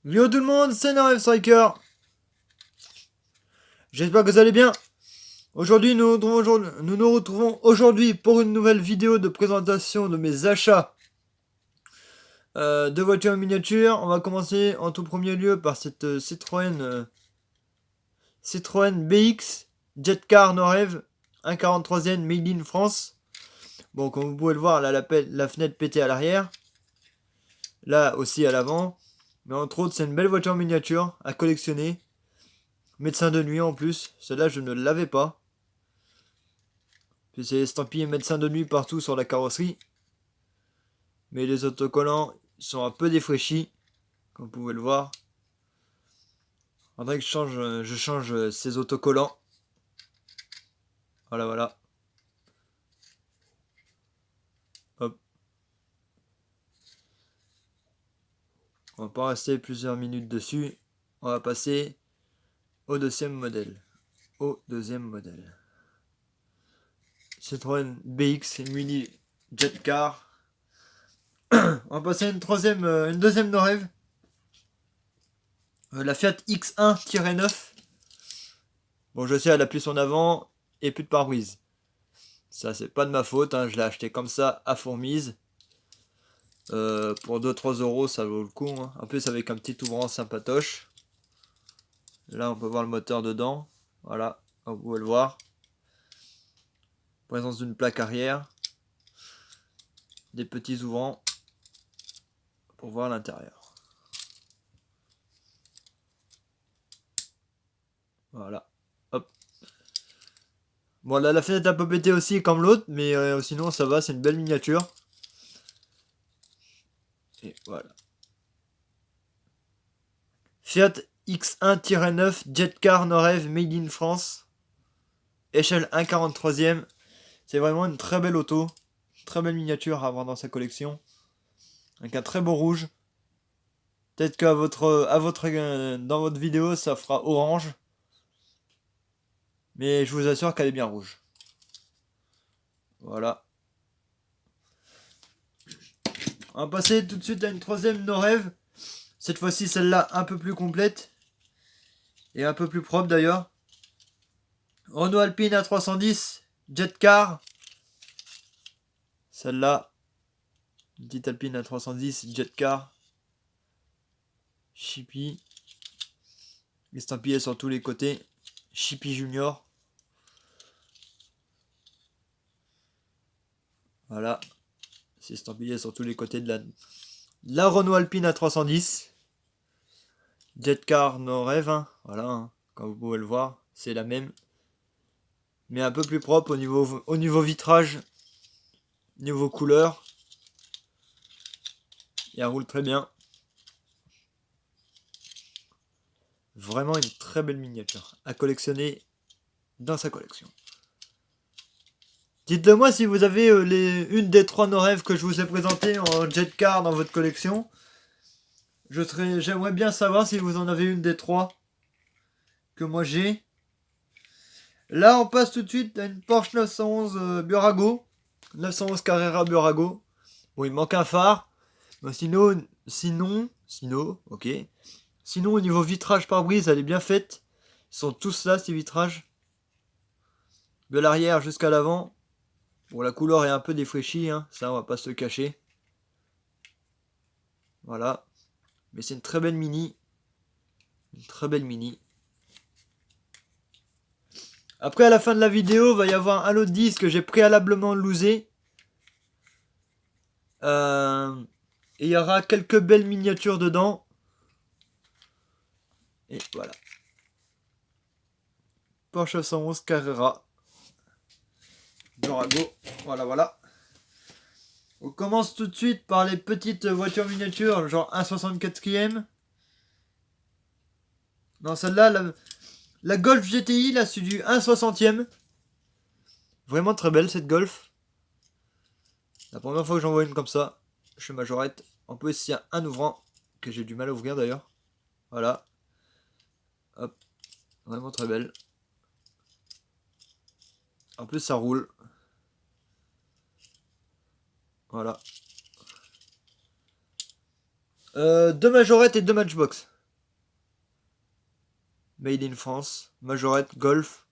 Yo tout le monde, c'est Naref Striker. J'espère que vous allez bien. Aujourd'hui, nous nous retrouvons aujourd'hui pour une nouvelle vidéo de présentation de mes achats de voitures en miniature. On va commencer en tout premier lieu par cette Citroën BX Jetcar Norev 1,43e Made in France. Bon, comme vous pouvez le voir, là, la fenêtre pétée à l'arrière. Là aussi à l'avant. Mais entre autres, c'est une belle voiture en miniature à collectionner. Médecin de nuit en plus. Celle-là, je ne l'avais pas. Puis c'est estampillé médecin de nuit partout sur la carrosserie. Mais les autocollants sont un peu défraîchis. Comme vous pouvez le voir. Faudrait que je change ces autocollants. Voilà, voilà. Hop. On va pas rester plusieurs minutes dessus. On va passer au deuxième modèle. Citroën BX Mini Jet Car. On va passer à une deuxième Norev. La Fiat X1-9. Bon, je sais, elle appuie son avant et plus de pare-brise. Ça, c'est pas de ma faute, hein, je l'ai acheté comme ça à fourmise. Pour 2-3 euros, ça vaut le coup. Hein. En plus, avec un petit ouvrant sympatoche. Là, on peut voir le moteur dedans. Voilà, vous pouvez le voir. Présence d'une plaque arrière. Des petits ouvrants pour voir l'intérieur. Voilà. Hop. Bon, là, la fenêtre est un peu pétée aussi comme l'autre, mais sinon, ça va, c'est une belle miniature. Et voilà. Fiat X1-9 Jetcar Norev Made in France. Échelle 1,43e. C'est vraiment une très belle auto. Très belle miniature à avoir dans sa collection. Avec un très beau rouge. Peut-être qu'à dans votre vidéo, ça fera orange. Mais je vous assure qu'elle est bien rouge. Voilà. On va passer tout de suite à une troisième Norev. Cette fois-ci, celle-là un peu plus complète. Et un peu plus propre d'ailleurs. Renault Alpine A310 Jetcar. Celle-là. Petite Alpine A310 Jetcar. Chippy. Estampillé sur tous les côtés. Chippy Junior. Voilà. C'est estampillé sur tous les côtés de la Renault Alpine A310. Jetcar Norev. Hein. Voilà. Hein. Comme vous pouvez le voir, c'est la même. Mais un peu plus propre au niveau vitrage. Niveau couleur. Et elle roule très bien. Vraiment une très belle miniature à collectionner dans sa collection. Dites-le moi si vous avez une des trois Norev que je vous ai présentées en Jetcar dans votre collection. J'aimerais bien savoir si vous en avez une des trois que moi j'ai. Là, on passe tout de suite à une Porsche 911 Burago. 911 Carrera Burago. Bon, il manque un phare. Mais sinon, ok. Sinon, au niveau vitrage pare-brise, elle est bien faite. Ils sont tous là, ces vitrages. De l'arrière jusqu'à l'avant. Bon, la couleur est un peu défraîchie, hein. Ça, on va pas se le cacher. Voilà. Mais c'est une très belle mini. Une très belle mini. Après, à la fin de la vidéo, il va y avoir un lot de disques que j'ai préalablement loosé. Et il y aura quelques belles miniatures dedans. Et voilà. Porsche 911 Carrera. Durago. Voilà, voilà. On commence tout de suite par les petites voitures miniatures, genre 1,64e. Non, celle-là, la Golf GTI, là, c'est du 1,60e. Vraiment très belle cette Golf. La première fois que j'en vois une comme ça, je suis majorette. En plus, il y a un ouvrant que j'ai du mal à ouvrir d'ailleurs. Voilà. Hop. Vraiment très belle. En plus, ça roule. Voilà. Deux majorettes et deux matchbox. Made in France. Majorette, Golf.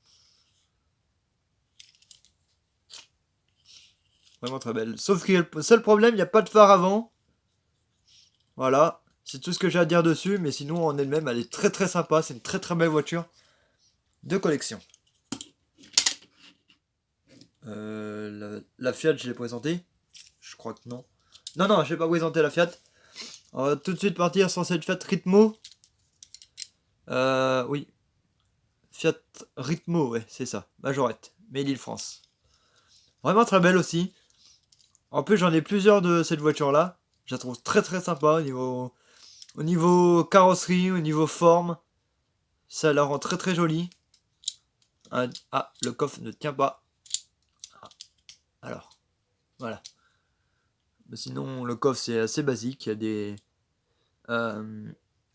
Vraiment très belle. Sauf que le seul problème, il n'y a pas de phare avant. Voilà. C'est tout ce que j'ai à dire dessus. Mais sinon, en elle-même, elle est très très sympa. C'est une très très belle voiture de collection. La Fiat, je l'ai présentée. Je crois que non. Non, je vais pas présenter la Fiat. On va tout de suite partir sur cette Fiat Ritmo. Oui. Fiat Ritmo, ouais, c'est ça. Majorette. Made in France. Vraiment très belle aussi. En plus, j'en ai plusieurs de cette voiture-là. Je la trouve très très sympa au niveau carrosserie, au niveau forme. Ça la rend très très jolie. Ah, le coffre ne tient pas. Alors, voilà. Mais sinon, le coffre c'est assez basique. Il y a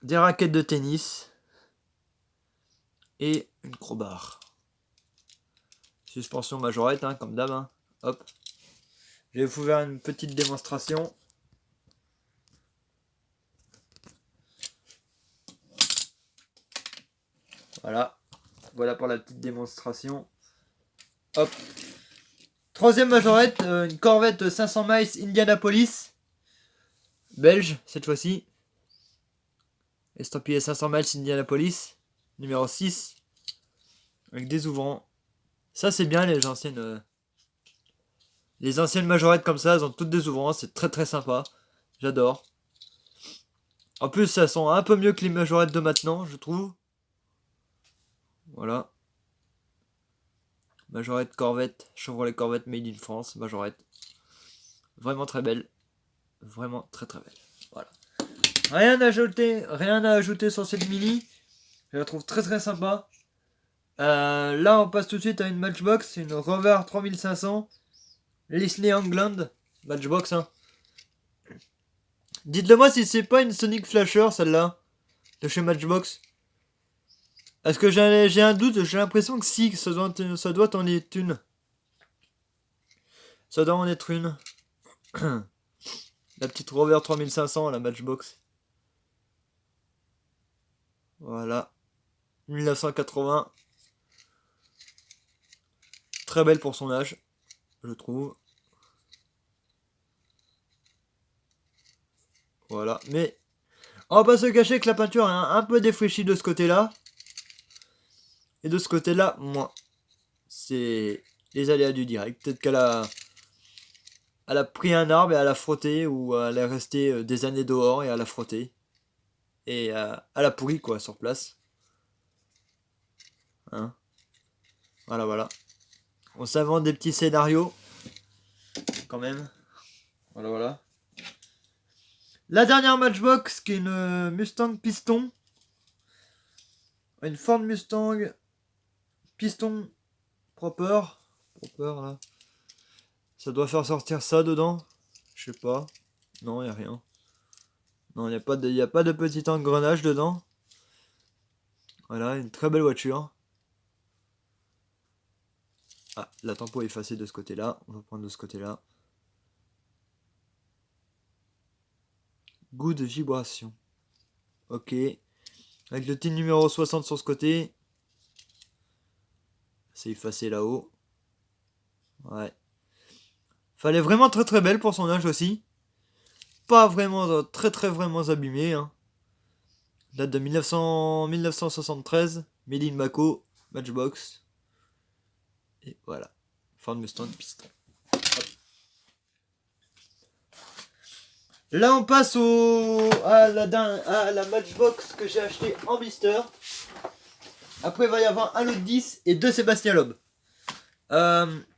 des raquettes de tennis et une crowbar. Suspension majorette, hein, comme d'hab. Hein. Hop. Je vais vous faire une petite démonstration. Voilà. Voilà pour la petite démonstration. Hop. Troisième majorette, une Corvette 500 miles Indianapolis. Belge, cette fois-ci. Estampillé 500 miles Indianapolis. Numéro 6. Avec des ouvrants. Ça, c'est bien, les anciennes majorettes comme ça, elles ont toutes des ouvrants. C'est très très sympa. J'adore. En plus, ça sent un peu mieux que les majorettes de maintenant, je trouve. Voilà. Majorette Corvette, Chevrolet Corvette Made in France, majorette. Vraiment très belle. Vraiment très très belle. Voilà. Rien à ajouter sur cette mini. Je la trouve très très sympa. Là, on passe tout de suite à une Matchbox. Une Rover 3500. Leslie England. Matchbox, hein. Dites-le moi si c'est pas une Sonic Flasher, celle-là. De chez Matchbox. Est-ce que j'ai un doute? J'ai l'impression que si, ça doit en être une. Ça doit en être une. La petite Rover 3500, la Matchbox. Voilà. 1980. Très belle pour son âge, je trouve. Voilà. Mais on va pas se cacher que la peinture est un peu défraîchie de ce côté-là. Et de ce côté-là, moi. C'est les aléas du direct. Peut-être elle a pris un arbre et elle a frotté, ou elle est restée des années dehors et elle a frotté. Et elle a pourri, quoi, sur place. Hein, voilà. On s'invente des petits scénarios. Quand même. Voilà. La dernière Matchbox, qui est une Mustang Piston. Une Ford Mustang Piston Proper, là. Ça doit faire sortir ça dedans. Je sais pas. Non, y a rien. Non, y a pas de petit engrenage dedans. Voilà, une très belle voiture. Ah, la tempo est effacée de ce côté-là. On va prendre de ce côté-là. Goût de vibration. Ok. Avec le TIN numéro 60 sur ce côté. C'est effacé là-haut. Ouais. Fallait vraiment très très belle pour son âge aussi. Pas vraiment très vraiment abîmée. Hein. Date de 1973. Made in Mako. Matchbox. Et voilà. Ford Mustang Piston. Hop. Là on passe à la Matchbox que j'ai acheté en blister. Après il va y avoir un lot de 10 et 2 Sébastien Loeb.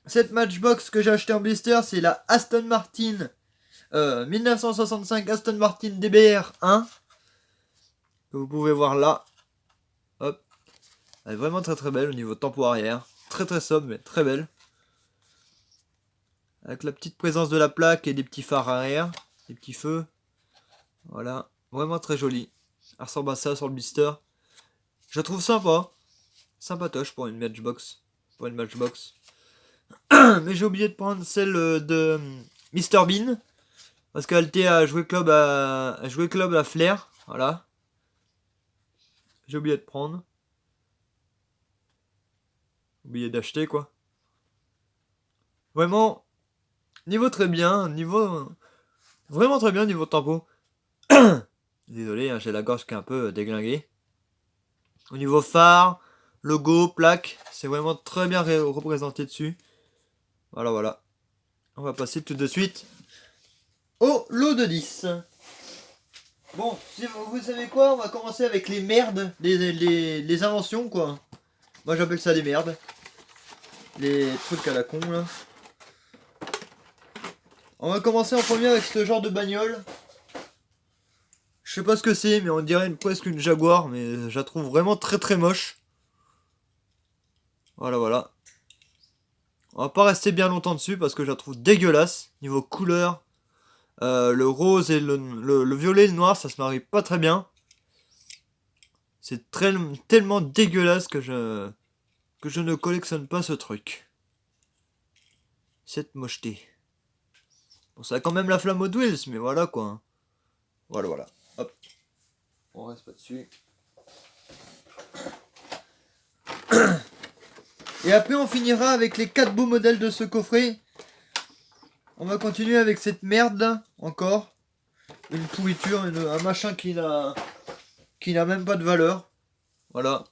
Cette Matchbox que j'ai acheté en blister, c'est la Aston Martin 1965 Aston Martin DBR 1 que vous pouvez voir là. Hop. Elle est vraiment très très belle au niveau tempo arrière. Très très sobre mais très belle. Avec la petite présence de la plaque et des petits phares arrière. Des petits feux. Voilà. Vraiment très joli. Elle ressemble à ça sur le blister. Je la trouve sympa. Sympatoche pour une Matchbox. Mais j'ai oublié de prendre celle de Mr Bean. Parce qu'elle était à jouer club à Flair. Voilà. J'ai oublié de prendre. oublié d'acheter quoi. Vraiment, niveau très bien, niveau vraiment très bien niveau tempo. Désolé, hein, j'ai la gorge qui est un peu déglinguée. Au niveau phare, logo, plaque, c'est vraiment très bien représenté dessus. Voilà, voilà. On va passer tout de suite au lot de 10. Bon, si vous savez quoi, on va commencer avec les merdes, les inventions quoi. Moi j'appelle ça des merdes. Les trucs à la con là. On va commencer en premier avec ce genre de bagnole. Je sais pas ce que c'est, mais on dirait presque une Jaguar, mais je la trouve vraiment très très moche. Voilà, voilà. On va pas rester bien longtemps dessus parce que je la trouve dégueulasse. Niveau couleur, le rose et le violet et le noir, ça se marie pas très bien. C'est tellement dégueulasse que je ne collectionne pas ce truc. Cette mocheté. Bon, ça a quand même la flamme Hot Wheels, mais voilà quoi. Voilà, voilà. Hop. On reste pas dessus. Et après on finira avec les 4 beaux modèles de ce coffret. On va continuer avec cette merde là, encore. Une pourriture, un machin qui n'a même pas de valeur. Voilà.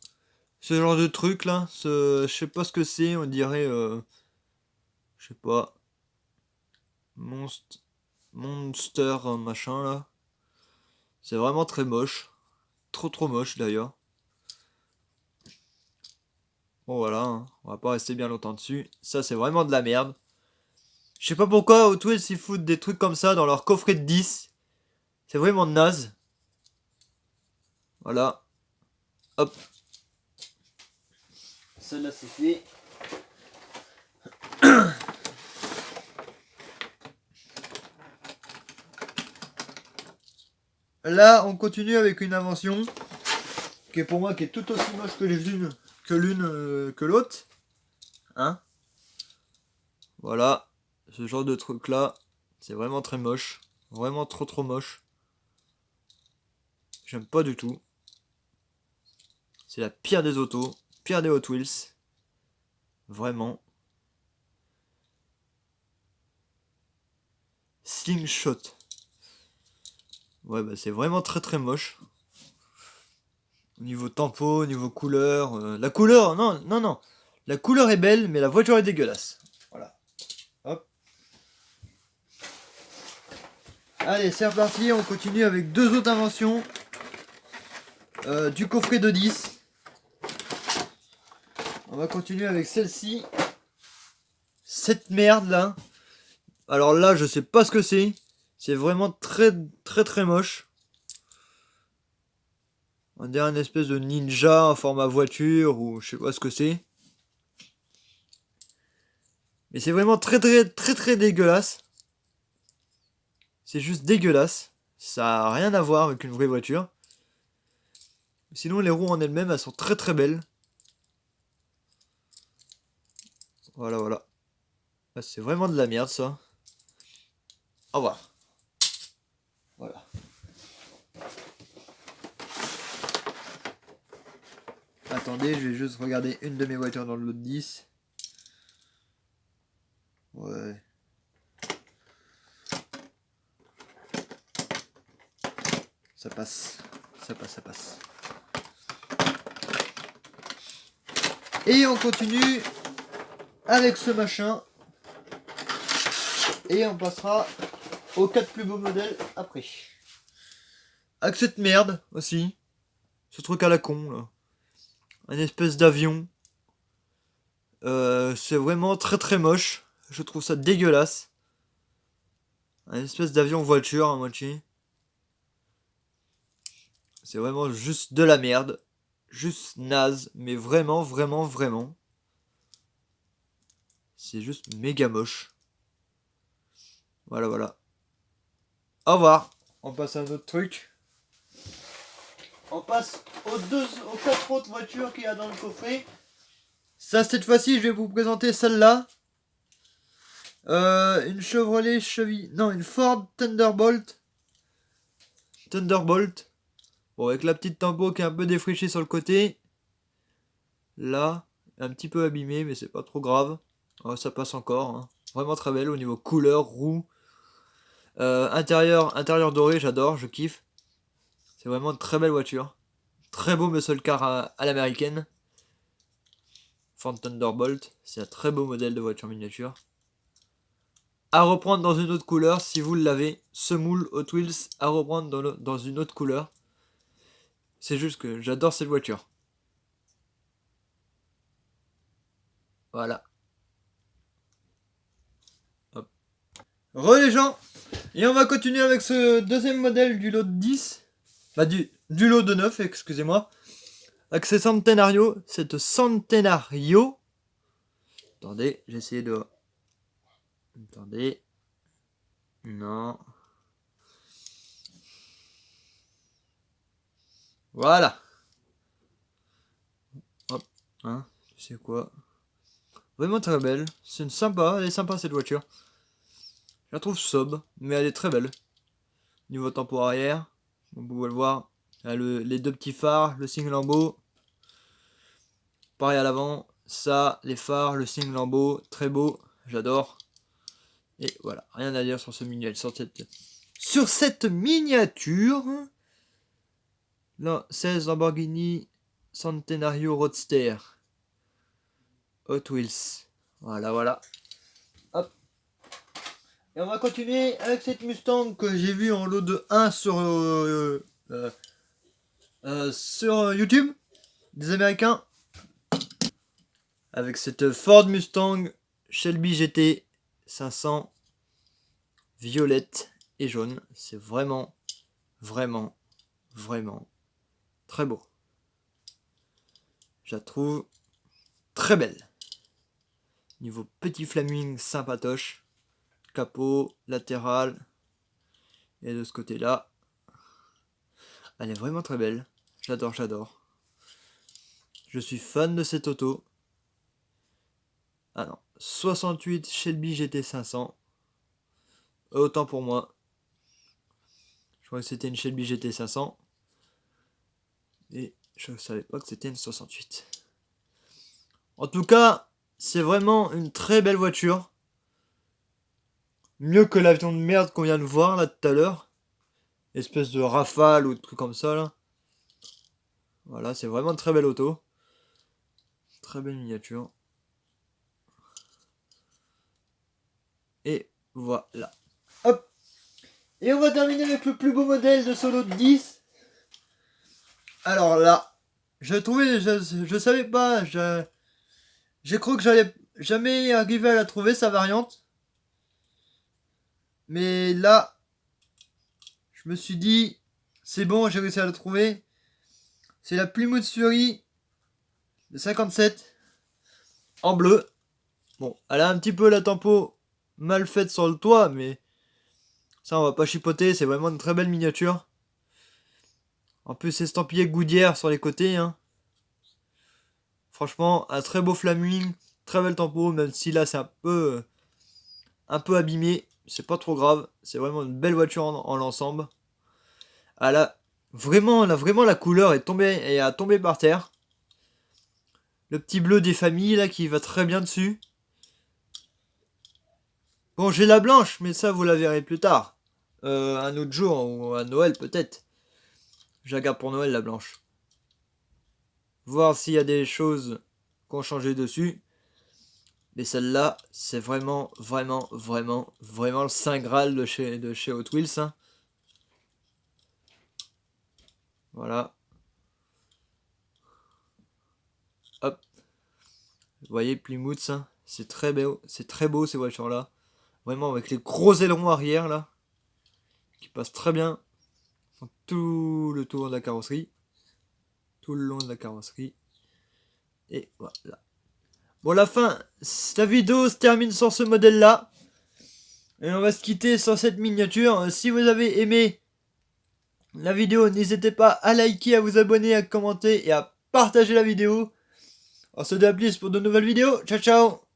Ce genre de truc là, je sais pas ce que c'est, on dirait... je sais pas. Monster machin là. C'est vraiment très moche. Trop moche d'ailleurs. Bon voilà, hein. On va pas rester bien longtemps dessus. Ça c'est vraiment de la merde. Je sais pas pourquoi Hot Wheels ils foutent des trucs comme ça dans leur coffret de 10. C'est vraiment naze. Voilà. Hop. Celle-là c'est fait. Là on continue avec une invention qui est pour moi qui est tout aussi moche que l'une que l'autre. Hein? Voilà. Ce genre de truc là. C'est vraiment très moche. Vraiment trop moche. J'aime pas du tout. C'est la pire des autos. Pire des Hot Wheels. Vraiment. Slingshot. Ouais, bah c'est vraiment très moche. Au niveau tempo, au niveau couleur. La couleur, non. La couleur est belle, mais la voiture est dégueulasse. Voilà. Hop. Allez, c'est reparti. On continue avec 2 autres inventions. Du coffret de 10. On va continuer avec celle-ci. Cette merde là. Alors là, je sais pas ce que c'est. C'est vraiment très moche. On dirait une espèce de ninja en format voiture ou je sais pas ce que c'est. Mais c'est vraiment très dégueulasse. C'est juste dégueulasse. Ça a rien à voir avec une vraie voiture. Sinon les roues en elles-mêmes, elles sont très belles. Voilà. C'est vraiment de la merde ça. Au revoir. Voilà. Attendez, je vais juste regarder une de mes voitures dans le lot de 10. Ouais. Ça passe. Et on continue avec ce machin. Et on passera aux 4 plus beaux modèles après. Avec cette merde aussi. Ce truc à la con là. Un espèce d'avion. C'est vraiment très moche. Je trouve ça dégueulasse. Un espèce d'avion voiture à moitié. C'est vraiment juste de la merde. Juste naze. Mais vraiment. C'est juste méga moche. Voilà. Au revoir. On passe à un autre truc. On passe aux 4 autres voitures qu'il y a dans le coffret. Ça, cette fois-ci, je vais vous présenter celle-là. Une Chevrolet Chevy... Non, une Ford Thunderbolt. Bon, avec la petite tambour qui est un peu défrichée sur le côté. Là. Un petit peu abîmée, mais c'est pas trop grave. Ça passe encore. Hein. Vraiment très belle au niveau couleur, roue. Intérieur doré, j'adore, je kiffe. C'est vraiment une très belle voiture. Très beau muscle car à l'américaine. Ford Thunderbolt, c'est un très beau modèle de voiture miniature. À reprendre dans une autre couleur si vous l'avez. Ce moule Hot Wheels à reprendre dans une autre couleur. C'est juste que j'adore cette voiture. Voilà. Hop. Les gens. Et on va continuer avec ce deuxième modèle du lot de 10. Bah du lot de 9, excusez-moi. Avec ce Centenario. Cette Centenario. Attendez, j'ai essayé de... Attendez. Non. Voilà. Hop. Hein, tu sais quoi? Vraiment très belle. C'est une sympa. Elle est sympa cette voiture. Je la trouve sobre, mais elle est très belle. Niveau tempo arrière, vous pouvez le voir. Il y a les deux petits phares, le signe lambeau. Pareil à l'avant. Ça, les phares, le signe lambeau. Très beau. J'adore. Et voilà. Rien à dire sur ce miniature. Sur cette miniature. Là, 16 Lamborghini Centenario Roadster. Hot Wheels. Voilà, voilà. Hop. Et on va continuer avec cette Mustang que j'ai vue en lot de 1 sur YouTube. Des Américains. Avec cette Ford Mustang Shelby GT 500 violette et jaune. C'est vraiment, vraiment, vraiment très beau. Je la trouve très belle. Niveau petit flaming sympatoche. Capot, latéral. Et de ce côté-là. Elle est vraiment très belle. J'adore, j'adore. Je suis fan de cette auto. Ah non. 68 Shelby GT 500. Autant pour moi. Je crois que c'était une Shelby GT 500. Et je ne savais pas que c'était une 68. En tout cas, c'est vraiment une très belle voiture. Mieux que l'avion de merde qu'on vient de voir là tout à l'heure. Espèce de Rafale ou de trucs comme ça là. Voilà, c'est vraiment une très belle auto. Très belle miniature. Et voilà. Hop. Et on va terminer avec le plus beau modèle de ce lot de 10. Alors là, je savais pas, j'ai cru que j'allais jamais arriver à la trouver sa variante. Mais là, je me suis dit, c'est bon, j'ai réussi à la trouver. C'est la Plymouth Fury de 57 en bleu. Bon, elle a un petit peu la tempo mal faite sur le toit, mais ça on va pas chipoter, c'est vraiment une très belle miniature. En plus estampillé Goodyear sur les côtés. Hein. Franchement, un très beau flaming, très belle tempo, même si là c'est un peu abîmé. C'est pas trop grave, c'est vraiment une belle voiture en l'ensemble. Vraiment la couleur est tombée et a tombé par terre. Le petit bleu des familles là qui va très bien dessus. Bon, j'ai la blanche, mais ça vous la verrez plus tard. Un autre jour ou à Noël peut-être. Je la garde pour Noël la blanche. Voir s'il y a des choses qu'on changé dessus. Mais celle-là, c'est vraiment le Saint Graal de chez Hot Wheels. Hein. Voilà. Hop. Vous voyez Plymouth, hein. C'est très beau ces voitures-là. Vraiment avec les gros ailerons arrière là. Qui passent très bien. Font tout le tour de la carrosserie. Tout le long de la carrosserie. Et voilà. Bon, la vidéo se termine sur ce modèle-là. Et on va se quitter sur cette miniature. Si vous avez aimé la vidéo, n'hésitez pas à liker, à vous abonner, à commenter et à partager la vidéo. On se dit à plus pour de nouvelles vidéos. Ciao, ciao!